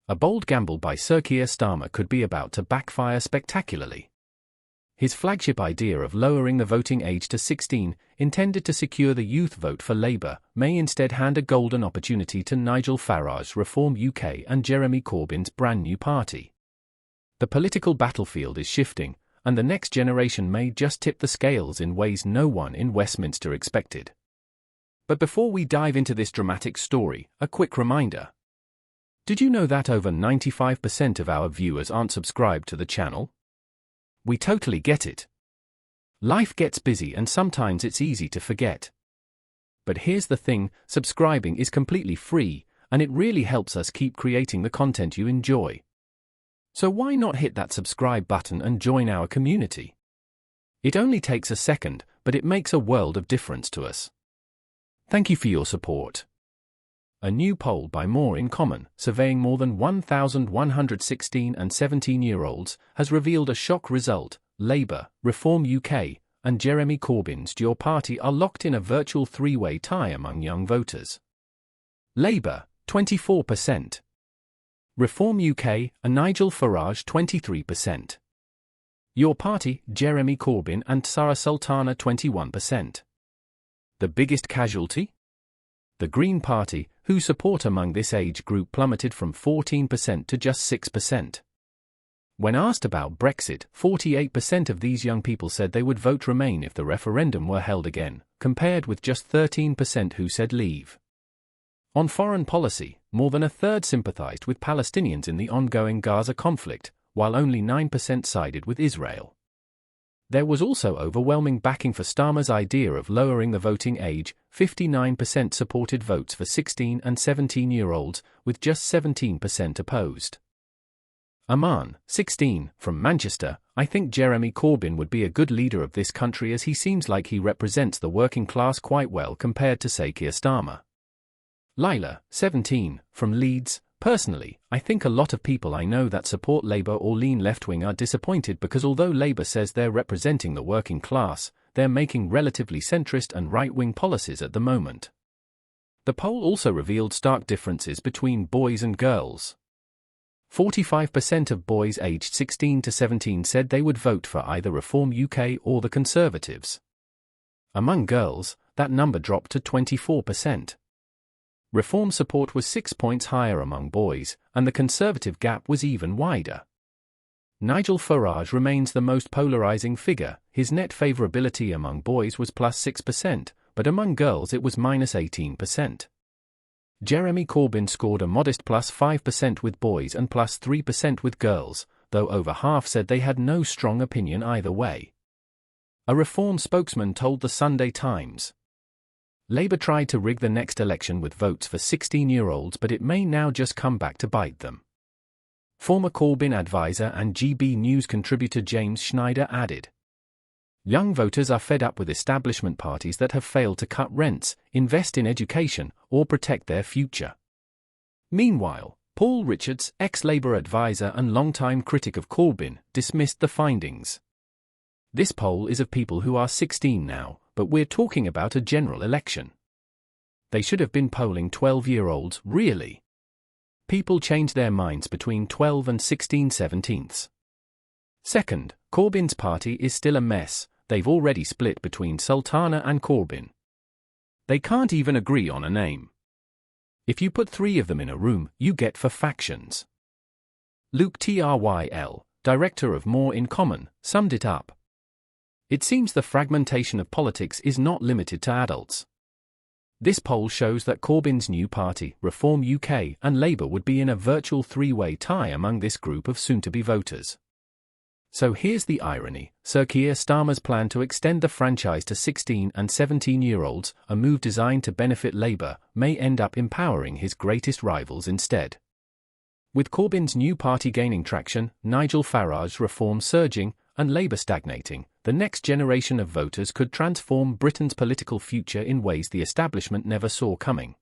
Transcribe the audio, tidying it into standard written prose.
A bold gamble by Sir Keir Starmer could be about to backfire spectacularly. His flagship idea of lowering the voting age to 16, intended to secure the youth vote for Labour, may instead hand a golden opportunity to Nigel Farage's Reform UK and Jeremy Corbyn's brand new party. The political battlefield is shifting, and the next generation may just tip the scales in ways no one in Westminster expected. But before we dive into this dramatic story, a quick reminder. Did you know that over 95% of our viewers aren't subscribed to the channel? We totally get it. Life gets busy and sometimes it's easy to forget. But here's the thing, subscribing is completely free, and it really helps us keep creating the content you enjoy. So why not hit that subscribe button and join our community? It only takes a second, but it makes a world of difference to us. Thank you for your support. A new poll by More in Common, surveying more than 1,116 and 17-year-olds, has revealed a shock result. Labour, Reform UK, and Jeremy Corbyn's Your Party are locked in a virtual three-way tie among young voters. Labour, 24%. Reform UK, and Nigel Farage, 23%. Your Party, Jeremy Corbyn and Zarah Sultana, 21%. The biggest casualty? The Green Party, whose support among this age group plummeted from 14% to just 6%. When asked about Brexit, 48% of these young people said they would vote Remain if the referendum were held again, compared with just 13% who said Leave. On foreign policy, more than a third sympathised with Palestinians in the ongoing Gaza conflict, while only 9% sided with Israel. There was also overwhelming backing for Starmer's idea of lowering the voting age. 59% supported votes for 16 and 17-year-olds, with just 17% opposed. Aman, 16, from Manchester, I think Jeremy Corbyn would be a good leader of this country as he seems like he represents the working class quite well compared to say Keir Starmer. Lila, 17, from Leeds, personally, I think a lot of people I know that support Labour or lean left-wing are disappointed because although Labour says they're representing the working class, they're making relatively centrist and right-wing policies at the moment. The poll also revealed stark differences between boys and girls. 45% of boys aged 16 to 17 said they would vote for either Reform UK or the Conservatives. Among girls, that number dropped to 24%. Reform support was 6 points higher among boys, and the Conservative gap was even wider. Nigel Farage remains the most polarising figure. His net favourability among boys was plus 6%, but among girls it was minus 18%. Jeremy Corbyn scored a modest plus 5% with boys and plus 3% with girls, though over half said they had no strong opinion either way. A Reform spokesman told the Sunday Times. Labour tried to rig the next election with votes for 16-year-olds, but it may now just come back to bite them. Former Corbyn advisor and GB News contributor James Schneider added, young voters are fed up with establishment parties that have failed to cut rents, invest in education, or protect their future. Meanwhile, Paul Richards, ex-Labour advisor and longtime critic of Corbyn, dismissed the findings. This poll is of people who are 16 now, but we're talking about a general election. They should have been polling 12-year-olds, really. People change their minds between 12 and 16/17. Second, Corbyn's party is still a mess. They've already split between Sultana and Corbyn. They can't even agree on a name. If you put three of them in a room, you get four factions. Luke Tryl, director of More in Common, summed it up. It seems the fragmentation of politics is not limited to adults. This poll shows that Corbyn's new party, Reform UK, and Labour would be in a virtual three-way tie among this group of soon-to-be voters. So here's the irony. Sir Keir Starmer's plan to extend the franchise to 16 and 17-year-olds, a move designed to benefit Labour, may end up empowering his greatest rivals instead. With Corbyn's new party gaining traction, Nigel Farage's Reform surging, and Labour stagnating, the next generation of voters could transform Britain's political future in ways the establishment never saw coming.